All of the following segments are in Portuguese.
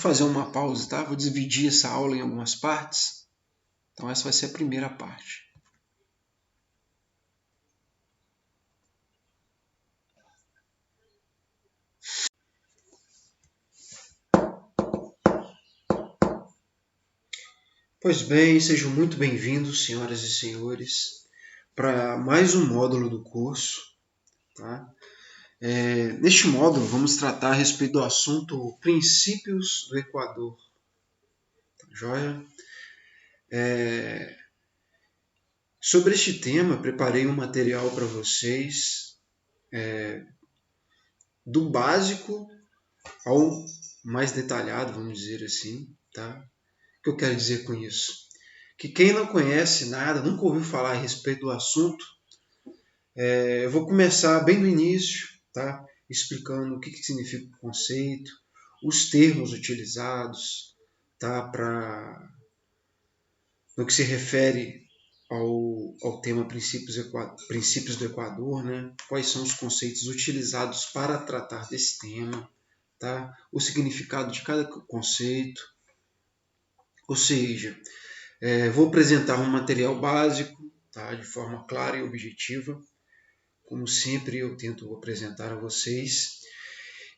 fazer uma pausa, tá? Vou dividir essa aula em algumas partes. Então essa vai ser a primeira parte. Pois bem, sejam muito bem-vindos, senhoras e senhores, para mais um módulo do curso. Tá? Neste módulo, vamos tratar a respeito do assunto Princípios do Equador. Tá, joia? Sobre este tema, preparei um material para vocês, do básico ao mais detalhado, vamos dizer assim. Tá? O que eu quero dizer com isso? Que quem não conhece nada, nunca ouviu falar a respeito do assunto, eu vou começar bem do início, tá? Explicando o que significa o conceito, os termos utilizados, tá? No que se refere ao tema princípios do Equador, né? Quais são os conceitos utilizados para tratar desse tema, tá? O significado de cada conceito, ou seja, vou apresentar um material básico, tá? De forma clara e objetiva, como sempre eu tento apresentar a vocês.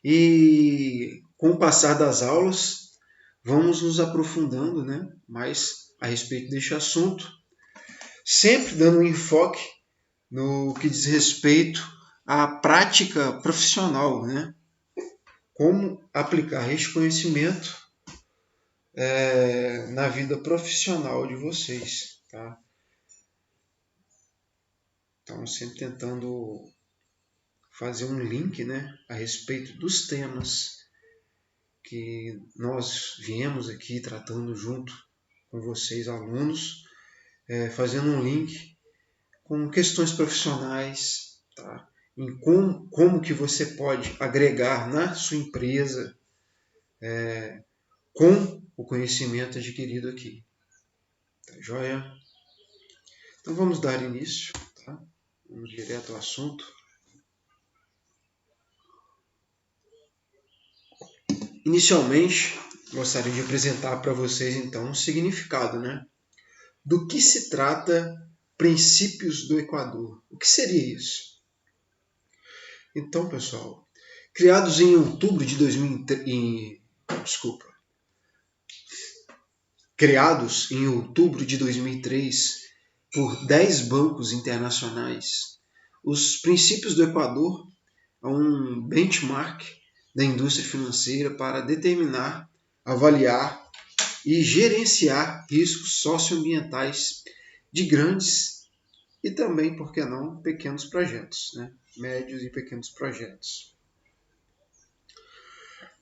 E com o passar das aulas, vamos nos aprofundando, né, mais a respeito deste assunto, sempre dando um enfoque no que diz respeito à prática profissional, né? Como aplicar este conhecimento na vida profissional de vocês. Tá? Então, sempre tentando fazer um link, né, a respeito dos temas que nós viemos aqui tratando junto com vocês, alunos, fazendo um link com questões profissionais, tá? Em como que você pode agregar na sua empresa com o conhecimento adquirido aqui. Tá joia? Então vamos dar início, tá? Vamos direto ao assunto. Inicialmente, gostaria de apresentar para vocês então o significado, né? Do que se trata Princípios do Equador. O que seria isso? Então, pessoal, criados em outubro de 2003 por 10 bancos internacionais, os Princípios do Equador é um benchmark da indústria financeira para determinar, avaliar e gerenciar riscos socioambientais de grandes e também, por que não, pequenos projetos, né? Médios e pequenos projetos.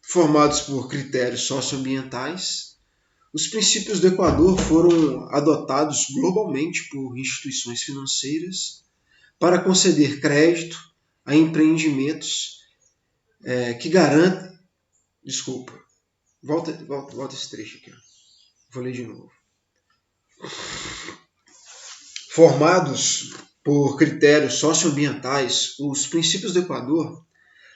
Formados por critérios socioambientais, os princípios do Equador foram adotados globalmente por instituições financeiras para conceder crédito a empreendimentos que garantem... Desculpa, volta esse trecho aqui. Vou ler de novo. Formados por critérios socioambientais, os princípios do Equador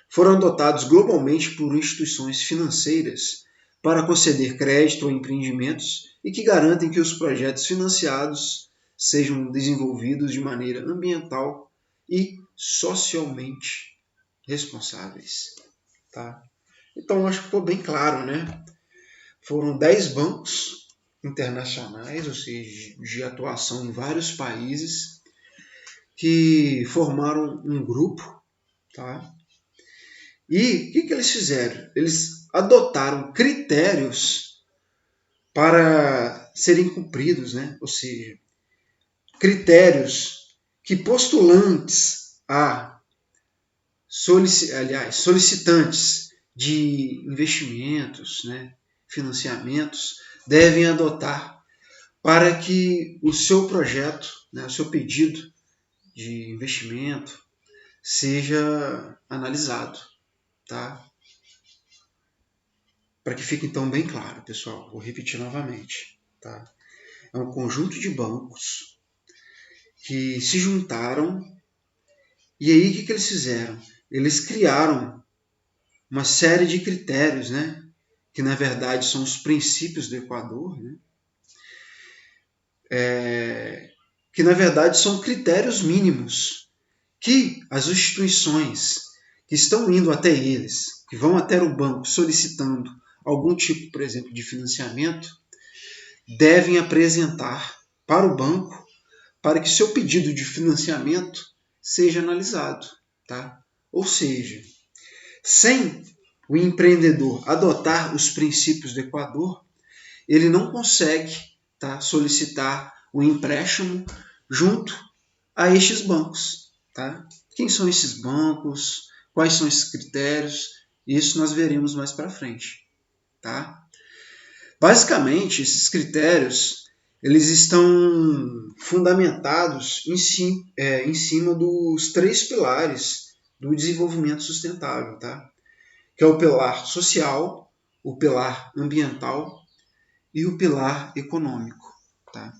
foram adotados globalmente por instituições financeiras para conceder crédito a empreendimentos e que garantem que os projetos financiados sejam desenvolvidos de maneira ambiental e socialmente responsáveis. Tá? Então, acho que ficou bem claro, né? Foram 10 bancos internacionais, ou seja, de atuação em vários países, que formaram um grupo, tá? E o que eles fizeram? Eles adotaram critérios para serem cumpridos, né? Ou seja, critérios que postulantes solicitantes de investimentos, né, financiamentos, devem adotar para que o seu projeto, né, o seu pedido de investimento seja analisado. Tá? Para que fique então bem claro, pessoal, vou repetir novamente. Tá? É um conjunto de bancos que se juntaram e aí o que eles fizeram? Eles criaram uma série de critérios, né, que na verdade são os princípios do Equador, né? Que na verdade são critérios mínimos que as instituições que estão indo até eles, que vão até o banco solicitando algum tipo, por exemplo, de financiamento, devem apresentar para o banco para que seu pedido de financiamento seja analisado. Tá? Ou seja, sem o empreendedor adotar os princípios do Equador, ele não consegue, tá, solicitar o empréstimo junto a estes bancos. Tá? Quem são esses bancos? Quais são esses critérios? Isso nós veremos mais para frente. Tá? Basicamente, esses critérios eles estão fundamentados em cima dos 3 pilares do desenvolvimento sustentável, tá? Que é o pilar social, o pilar ambiental e o pilar econômico. Tá?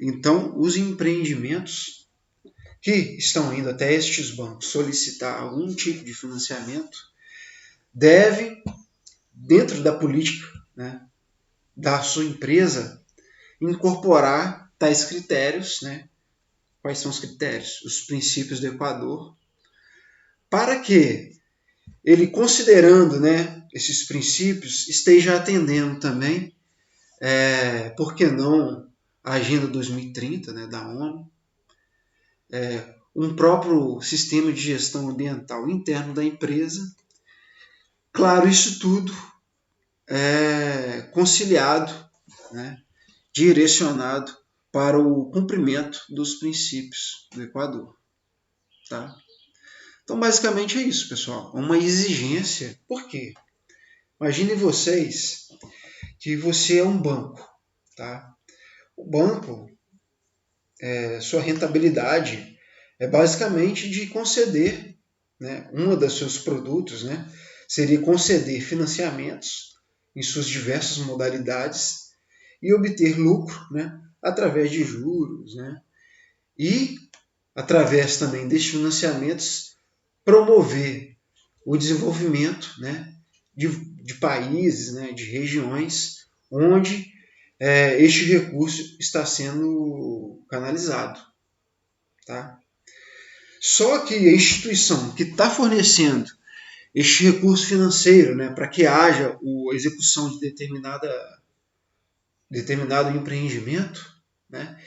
Então, os empreendimentos que estão indo até estes bancos solicitar algum tipo de financiamento devem, dentro da política, né, da sua empresa, incorporar tais critérios, né? Quais são os critérios? Os princípios do Equador, para que ele, considerando, né, esses princípios, esteja atendendo também, por que não, a Agenda 2030, né, da ONU, um próprio sistema de gestão ambiental interno da empresa. Claro, isso tudo é conciliado, né, direcionado para o cumprimento dos princípios do Equador. Tá? Então, basicamente é isso, pessoal. Uma exigência. Por quê? Imaginem vocês que você é um banco. Tá? O banco, sua rentabilidade é basicamente de conceder, né, uma dos seus produtos, né, seria conceder financiamentos em suas diversas modalidades e obter lucro, né, através de juros, né, e através também desses financiamentos promover o desenvolvimento, né, de países, né, de regiões onde este recurso está sendo canalizado. Tá? Só que a instituição que está fornecendo este recurso financeiro, né, para que haja a execução de determinado empreendimento, né,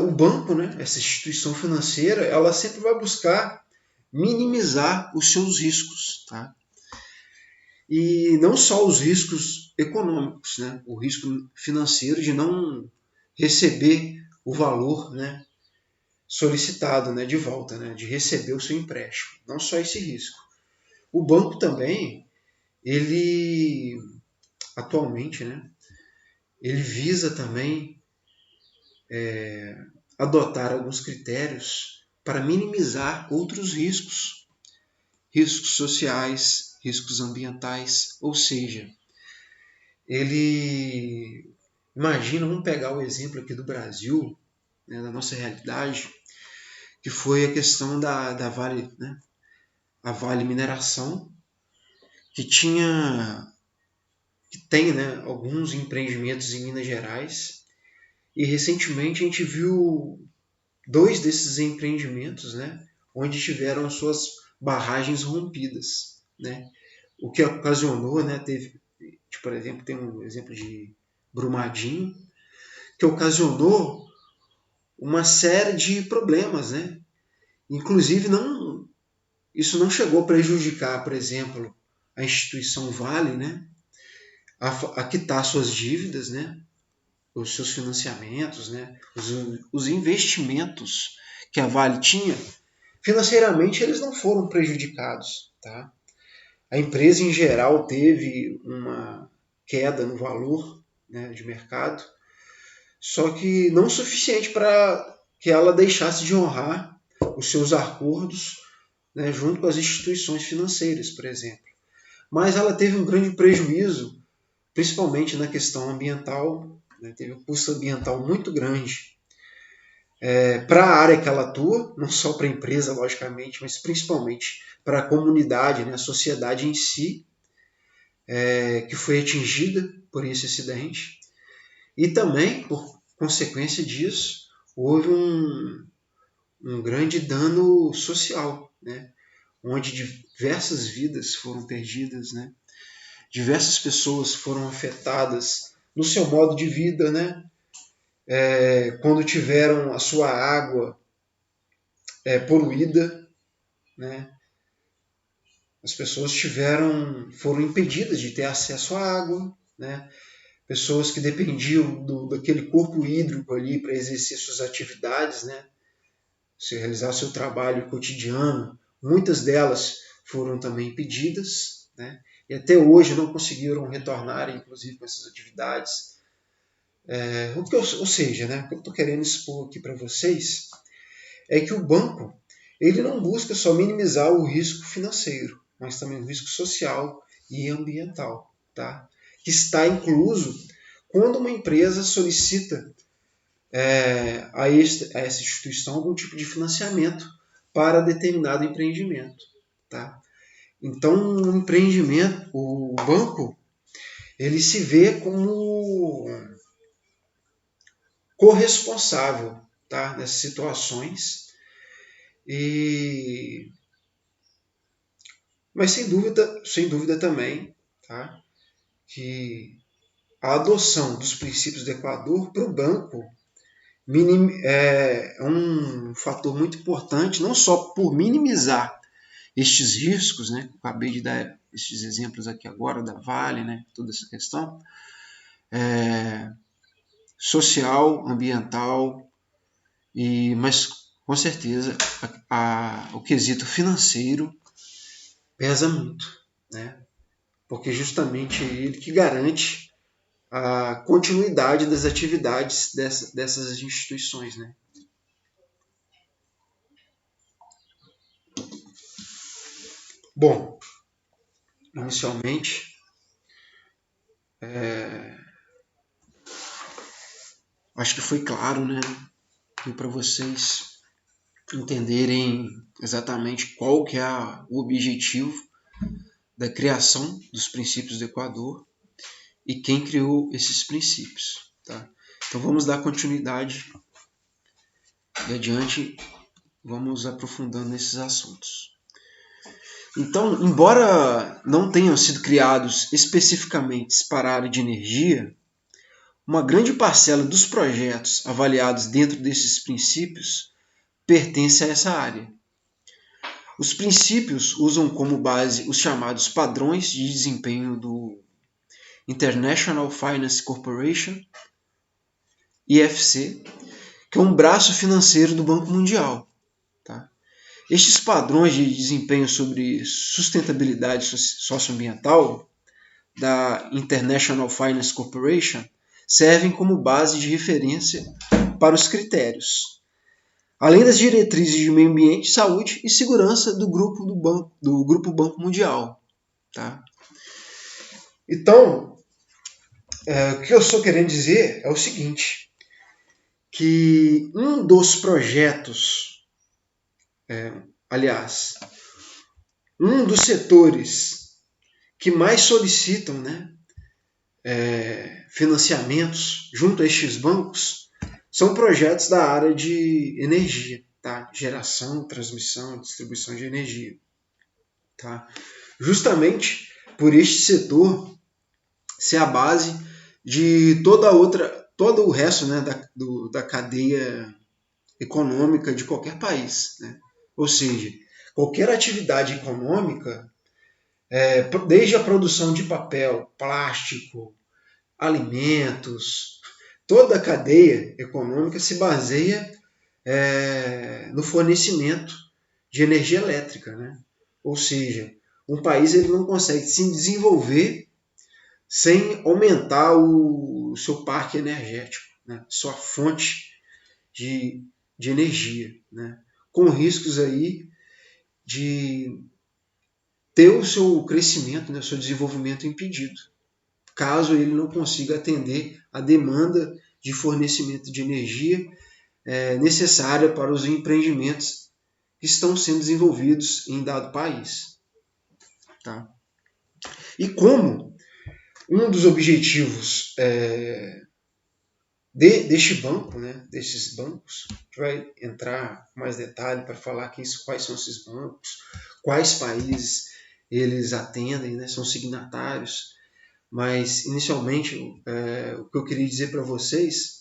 o banco, né, essa instituição financeira, ela sempre vai buscar minimizar os seus riscos. Tá? E não só os riscos econômicos, né, o risco financeiro de não receber o valor, né, solicitado, né, de volta, né, de receber o seu empréstimo. Não só esse risco. O banco também, ele atualmente, né, ele visa também adotar alguns critérios para minimizar outros riscos, riscos sociais, riscos ambientais, ou seja, vamos pegar o exemplo aqui do Brasil, né, da nossa realidade, que foi a questão da Vale, né, a Vale Mineração, que tem, né, alguns empreendimentos em Minas Gerais, e recentemente a gente viu 2 desses empreendimentos, né, onde tiveram suas barragens rompidas, né, o que ocasionou, né, por exemplo, tem um exemplo de Brumadinho, que ocasionou uma série de problemas, né, inclusive isso não chegou a prejudicar, por exemplo, a instituição Vale, né, a quitar suas dívidas, né, os seus financiamentos, né, os investimentos que a Vale tinha, financeiramente eles não foram prejudicados. Tá? A empresa em geral teve uma queda no valor, né, de mercado, só que não o suficiente para que ela deixasse de honrar os seus acordos, né, junto com as instituições financeiras, por exemplo. Mas ela teve um grande prejuízo, principalmente na questão ambiental, né, teve um custo ambiental muito grande para a área que ela atua, não só para a empresa, logicamente, mas principalmente para a comunidade, né, a sociedade em si, que foi atingida por esse acidente. E também, por consequência disso, houve um grande dano social, né? Onde diversas vidas foram perdidas, né? Diversas pessoas foram afetadas no seu modo de vida, né? Quando tiveram a sua água poluída, né? As pessoas foram impedidas de ter acesso à água, né? Pessoas que dependiam daquele corpo hídrico ali para exercer suas atividades, né? Se realizar seu trabalho cotidiano, muitas delas foram também impedidas, né? E até hoje não conseguiram retornar, inclusive, com essas atividades. Ou seja, né, o que eu estou querendo expor aqui para vocês é que o banco ele não busca só minimizar o risco financeiro, mas também o risco social e ambiental, tá? Que está incluso quando uma empresa solicita a essa instituição algum tipo de financiamento para determinado empreendimento, tá? Então, o empreendimento, o banco, ele se vê como corresponsável, tá? Nessas situações. Mas sem dúvida também, tá? Que a adoção dos princípios do Equador para o banco é um fator muito importante, não só por minimizar estes riscos, né? Eu acabei de dar estes exemplos aqui agora da Vale, né? Toda essa questão social, ambiental, mas com certeza o quesito financeiro pesa muito, né? Porque justamente é ele que garante a continuidade das atividades dessas instituições, né? Bom, inicialmente, acho que foi claro, né? Para vocês entenderem exatamente qual que é o objetivo da criação dos princípios do Equador e quem criou esses princípios, tá? Então vamos dar continuidade e adiante vamos aprofundando nesses assuntos. Então, embora não tenham sido criados especificamente para a área de energia, uma grande parcela dos projetos avaliados dentro desses princípios pertence a essa área. Os princípios usam como base os chamados padrões de desempenho do International Finance Corporation, IFC, que é um braço financeiro do Banco Mundial. Tá? Estes padrões de desempenho sobre sustentabilidade socioambiental da International Finance Corporation servem como base de referência para os critérios, além das diretrizes de meio ambiente, saúde e segurança do Grupo Banco Mundial. Tá? Então, o que eu estou querendo dizer é o seguinte, que um dos projetos, um dos setores que mais solicitam, né, financiamentos junto a estes bancos são projetos da área de energia, tá? Geração, transmissão, distribuição de energia. Tá? Justamente por este setor ser a base de todo o resto, né, da cadeia econômica de qualquer país. Né? Ou seja, qualquer atividade econômica, desde a produção de papel, plástico, alimentos, toda a cadeia econômica se baseia no fornecimento de energia elétrica. Né? Ou seja, um país ele não consegue se desenvolver sem aumentar o seu parque energético, né? Sua fonte de energia, né? Com riscos aí de ter o seu crescimento, né? O seu desenvolvimento impedido, caso ele não consiga atender a demanda de fornecimento de energia necessária para os empreendimentos que estão sendo desenvolvidos em dado país. Tá? E como Um dos objetivos deste banco, né, desses bancos, a gente vai entrar com mais detalhe para falar quais são esses bancos, quais países eles atendem, né, são signatários, mas inicialmente o que eu queria dizer para vocês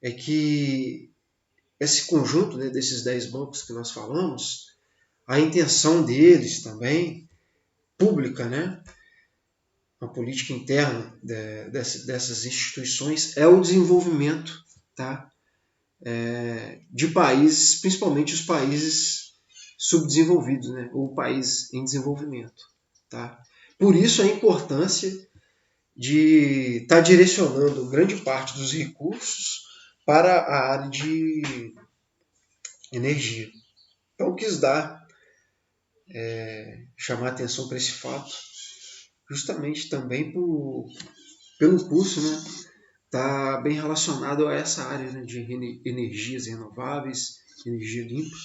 é que esse conjunto, né, desses 10 bancos que nós falamos, a intenção deles também, pública, né, a política interna dessas instituições é o desenvolvimento, tá, de países, principalmente os países subdesenvolvidos, né, ou países em desenvolvimento. Tá? Por isso a importância de estar direcionando grande parte dos recursos para a área de energia. Então, quis chamar atenção para esse fato, justamente também pelo curso, né, está bem relacionado a essa área, né, de energias renováveis, energia limpa.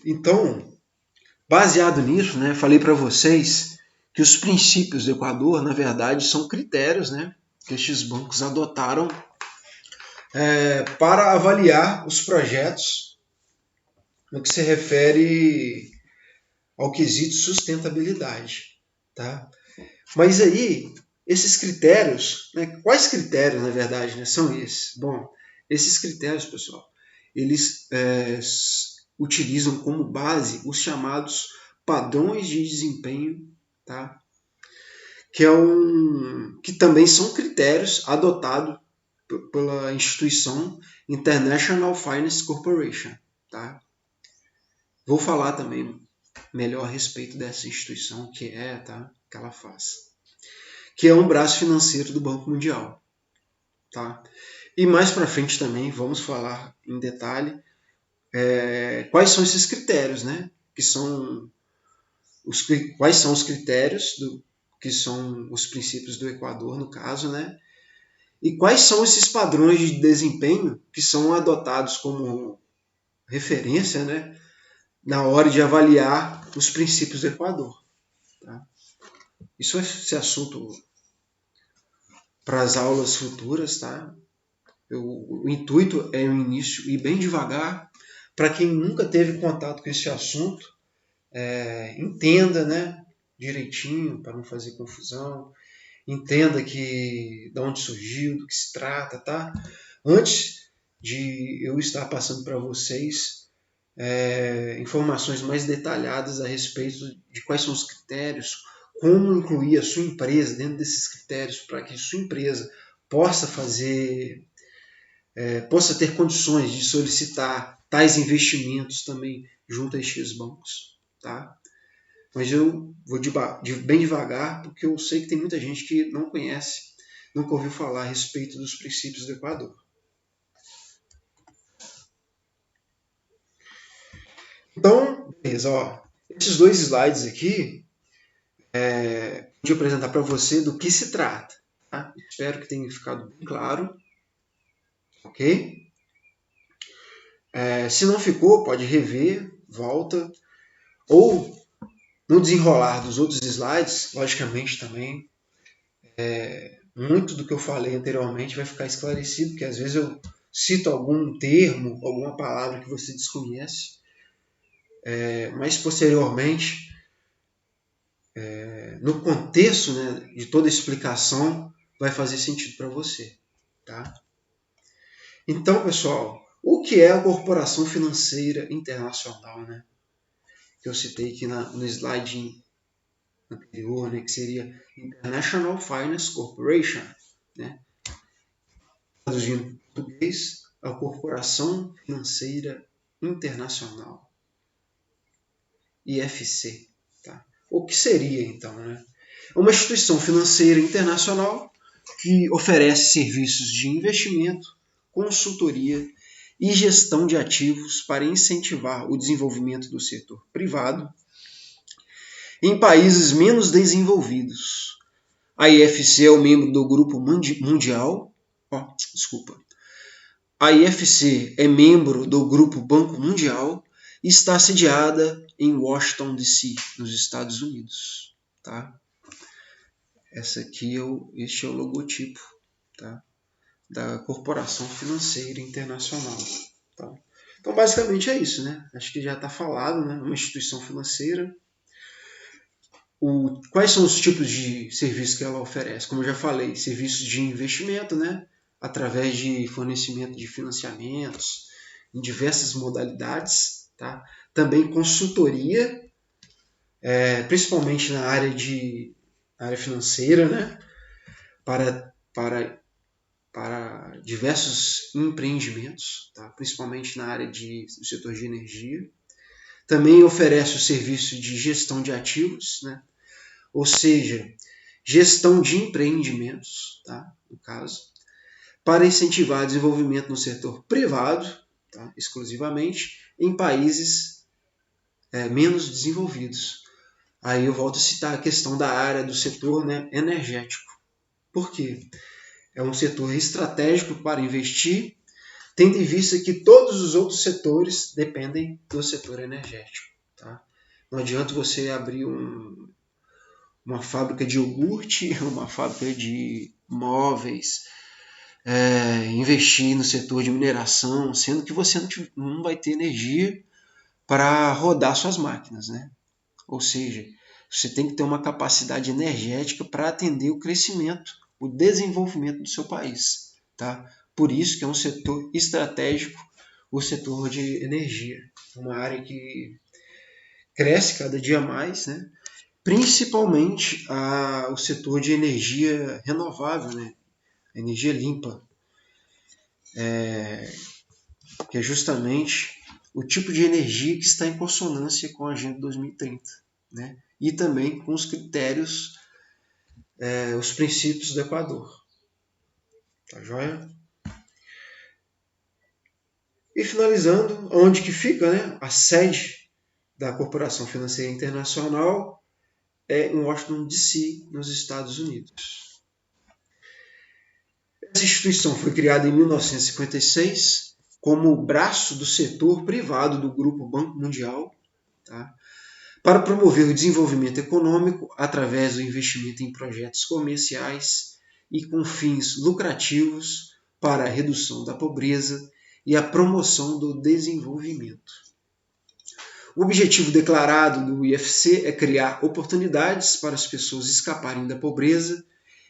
Então, baseado nisso, né, falei para vocês que os princípios do Equador, na verdade, são critérios, né, que estes bancos adotaram para avaliar os projetos no que se refere ao quesito sustentabilidade. Tá? Mas aí, esses critérios, né, quais critérios, na verdade, né, são esses? Bom, esses critérios, pessoal, eles utilizam como base os chamados padrões de desempenho, tá? Que também são critérios adotados pela instituição International Finance Corporation. Tá? Vou falar também melhor a respeito dessa instituição, que ela faz. Que é um braço financeiro do Banco Mundial. Tá? E mais para frente também vamos falar em detalhe quais são esses critérios, né? Quais são os critérios que são os princípios do Equador, no caso, né? E quais são esses padrões de desempenho que são adotados como referência, né, na hora de avaliar os princípios do Equador. Tá? Isso é esse assunto para as aulas futuras, tá? O intuito é o início ir bem devagar, para quem nunca teve contato com esse assunto, entenda, né, direitinho, para não fazer confusão, entenda de onde surgiu, do que se trata, tá? Antes de eu estar passando para vocês informações mais detalhadas a respeito de quais são os critérios, como incluir a sua empresa dentro desses critérios para que a sua empresa possa possa ter condições de solicitar tais investimentos também junto a estes bancos, tá? Mas eu vou bem devagar, porque eu sei que tem muita gente que não conhece, nunca ouviu falar a respeito dos princípios do Equador. Então, beleza, ó. Esses 2 slides aqui, vou apresentar para você do que se trata. Tá? Espero que tenha ficado bem claro. Ok? Se não ficou, pode rever, volta. Ou, no desenrolar dos outros slides, logicamente também, muito do que eu falei anteriormente vai ficar esclarecido, porque às vezes eu cito algum termo, alguma palavra que você desconhece, mas posteriormente, no contexto, né, de toda a explicação, vai fazer sentido para você. Tá? Então, pessoal, o que é a Corporação Financeira Internacional? Né? Que eu citei aqui no slide anterior, né, que seria International Finance Corporation, né? Traduzindo em português, a Corporação Financeira Internacional, IFC. Tá? O que seria, então? Né? Uma instituição financeira internacional que oferece serviços de investimento, consultoria e gestão de ativos para incentivar o desenvolvimento do setor privado em países menos desenvolvidos. A IFC é um membro do Grupo Mundial. A IFC é membro do Grupo Banco Mundial está sediada em Washington, D.C., nos Estados Unidos. Tá? Este é o logotipo, tá? Da Corporação Financeira Internacional. Tá? Então, basicamente é isso, né? Acho que já está falado, né? Uma instituição financeira. Quais são os tipos de serviços que ela oferece? Como eu já falei, serviços de investimento, né? Através de fornecimento de financiamentos em diversas modalidades. Tá? Também consultoria, principalmente na área financeira, né? Para diversos empreendimentos, tá? Principalmente na área do setor de energia. Também oferece o serviço de gestão de ativos, né? Ou seja, gestão de empreendimentos, tá? No caso, para incentivar o desenvolvimento no setor privado, tá? Exclusivamente, em países menos desenvolvidos. Aí eu volto a citar a questão da área do setor, né, energético. Por quê? É um setor estratégico para investir, tendo em vista que todos os outros setores dependem do setor energético. Tá? Não adianta você abrir uma fábrica de iogurte, uma fábrica de móveis, investir no setor de mineração, sendo que você não vai ter energia para rodar suas máquinas. Né? Ou seja, você tem que ter uma capacidade energética para atender o crescimento, o desenvolvimento do seu país. Tá? Por isso que é um setor estratégico, o setor de energia. Uma área que cresce cada dia mais, né? Principalmente o setor de energia renovável, né? Energia limpa, que é justamente o tipo de energia que está em consonância com a Agenda 2030, né? E também com os critérios, os princípios do Equador. Tá joia? E finalizando, onde que fica, né? A sede da Corporação Financeira Internacional é em Washington, D.C., nos Estados Unidos. Essa instituição foi criada em 1956 como braço do setor privado do Grupo Banco Mundial, tá? Para promover o desenvolvimento econômico através do investimento em projetos comerciais e com fins lucrativos para a redução da pobreza e a promoção do desenvolvimento. O objetivo declarado do IFC é criar oportunidades para as pessoas escaparem da pobreza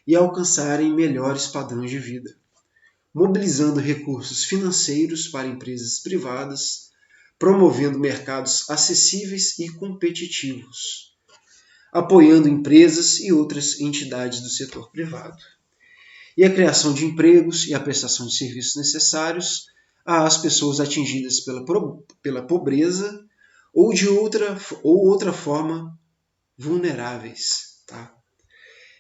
e alcançarem melhores padrões de vida, mobilizando recursos financeiros para empresas privadas, promovendo mercados acessíveis e competitivos, apoiando empresas e outras entidades do setor privado, e a criação de empregos e a prestação de serviços necessários às pessoas atingidas pela pobreza ou de outra forma vulneráveis. Tá?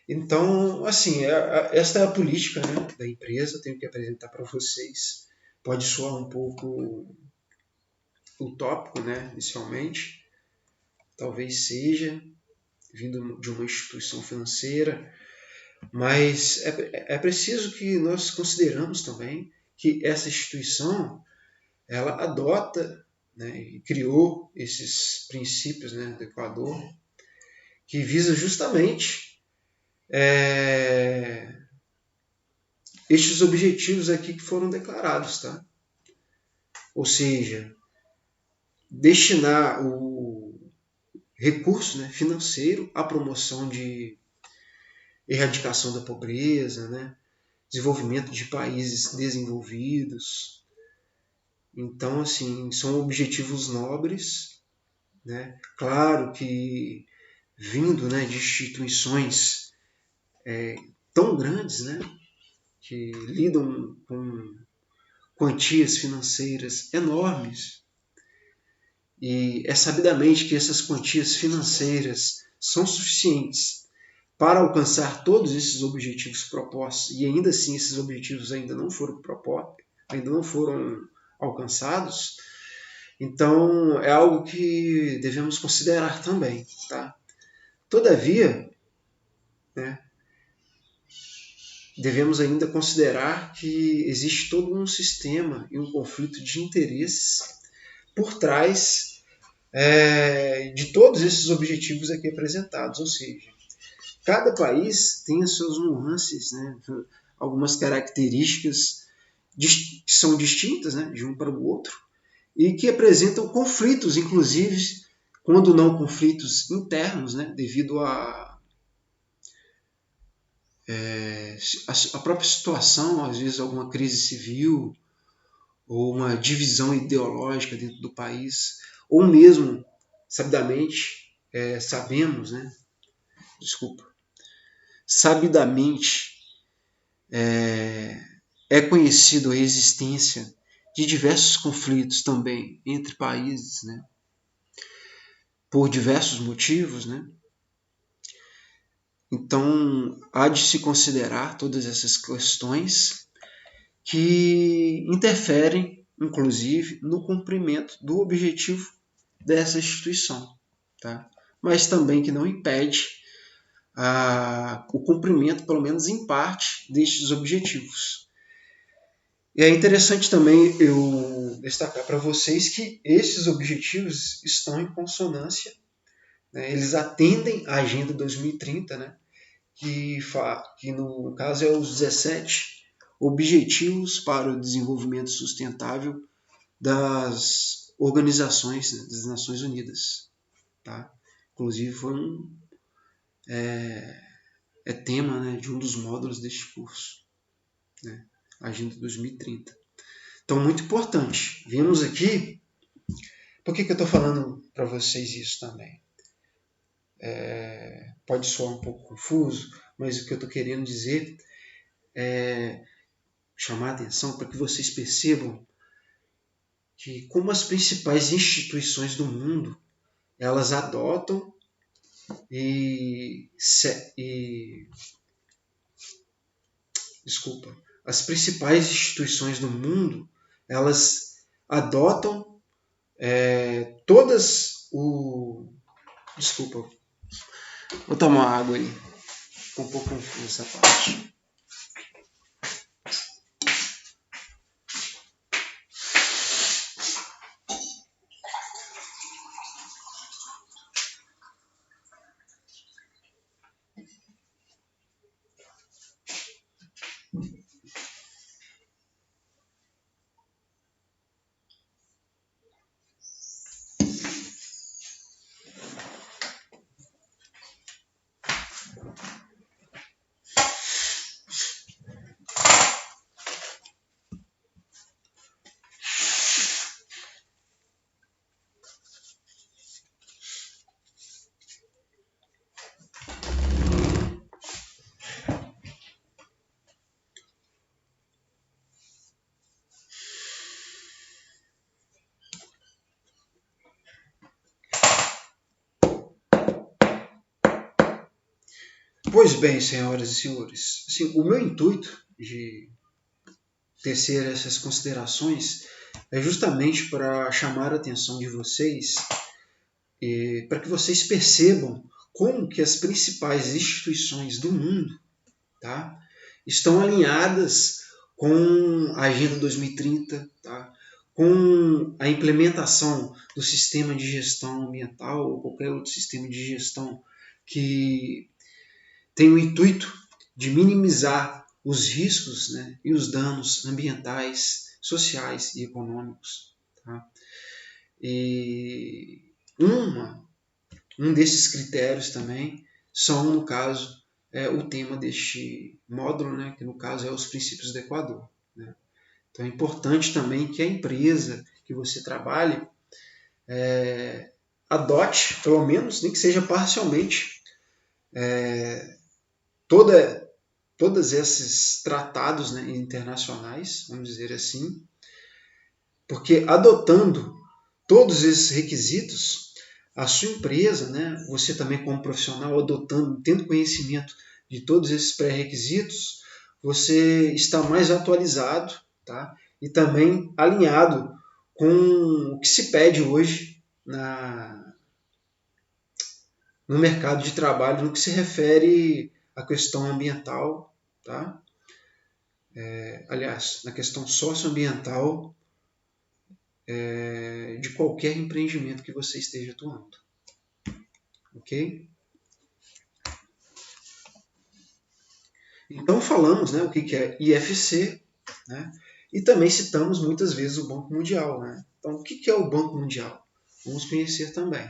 Então, assim, esta é a política, né, da empresa, tenho que apresentar para vocês. Pode soar um pouco utópico, né, inicialmente, talvez seja, vindo de uma instituição financeira, mas é preciso que nós consideramos também que essa instituição, ela adota, né, e criou esses princípios, né, do Equador, que visa justamente estes objetivos aqui que foram declarados, tá? Ou seja, destinar o recurso, né, financeiro à promoção de erradicação da pobreza, né, desenvolvimento de países desenvolvidos. Então, assim, são objetivos nobres, né? Claro que vindo, né, de instituições tão grandes, né, que lidam com quantias financeiras enormes, e é sabidamente que essas quantias financeiras são suficientes para alcançar todos esses objetivos propostos, e ainda assim esses objetivos ainda não foram propostos, ainda não foram alcançados. Então é algo que devemos considerar também. Tá? Todavia, né, devemos ainda considerar que existe todo um sistema e um conflito de interesses por trás de todos esses objetivos aqui apresentados, ou seja, cada país tem as suas nuances, né, algumas características que são distintas, né, de um para o outro e que apresentam conflitos, inclusive, quando não conflitos internos, né, devido a própria situação, às vezes alguma crise civil ou uma divisão ideológica dentro do país, ou mesmo, sabidamente, sabemos, né, desculpa, sabidamente é conhecido a existência de diversos conflitos também entre países, né, por diversos motivos, né. Então, há de se considerar todas essas questões que interferem, inclusive, no cumprimento do objetivo dessa instituição, tá? Mas também que não impede o cumprimento, pelo menos em parte, destes objetivos. E é interessante também eu destacar para vocês que esses objetivos estão em consonância, né? Eles atendem à Agenda 2030, né? que no caso é os 17 Objetivos para o Desenvolvimento Sustentável das Organizações, né, das Nações Unidas. Tá? Inclusive foi tema, né, de um dos módulos deste curso, né, Agenda 2030. Então, muito importante. Vimos aqui, por que eu estou falando para vocês isso também? Pode soar um pouco confuso, mas o que eu estou querendo dizer é chamar a atenção para que vocês percebam que como as principais instituições do mundo elas adotam e desculpa, as principais instituições do mundo elas adotam todas o desculpa, vou tomar uma água aí, ficou um pouco confuso essa parte. Pois bem, senhoras e senhores, assim, o meu intuito de tecer essas considerações é justamente para chamar a atenção de vocês para que vocês percebam como que as principais instituições do mundo, tá, estão alinhadas com a Agenda 2030, tá, com a implementação do sistema de gestão ambiental ou qualquer outro sistema de gestão que tem o intuito de minimizar os riscos, né, e os danos ambientais, sociais e econômicos. Tá? E um desses critérios também são, no caso, o tema deste módulo, né, que no caso é os princípios do Equador. Né? Então é importante também que a empresa que você trabalhe adote, pelo menos, nem que seja parcialmente, todos esses tratados, né, internacionais, vamos dizer assim, porque adotando todos esses requisitos, a sua empresa, né, você também como profissional adotando, tendo conhecimento de todos esses pré-requisitos, você está mais atualizado, tá? E também alinhado com o que se pede hoje no mercado de trabalho no que se refere à questão ambiental, tá? Aliás, na questão socioambiental de qualquer empreendimento que você esteja atuando. Ok? Então falamos, né, o que é IFC, né, e também citamos muitas vezes o Banco Mundial. Né? Então o que é o Banco Mundial? Vamos conhecer também.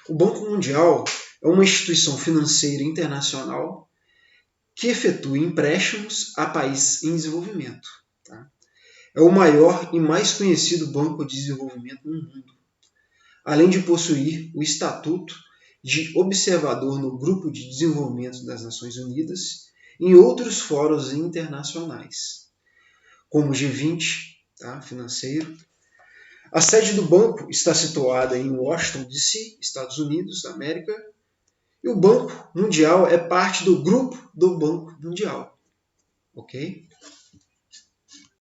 O Banco Mundial é uma instituição financeira internacional que efetua empréstimos a países em desenvolvimento. Tá? É o maior e mais conhecido banco de desenvolvimento no mundo, além de possuir o estatuto de observador no Grupo de Desenvolvimento das Nações Unidas e em outros fóruns internacionais, como o G20, tá? Financeiro. A sede do banco está situada em Washington, D.C., Estados Unidos da América, e o Banco Mundial é parte do Grupo do Banco Mundial. Ok?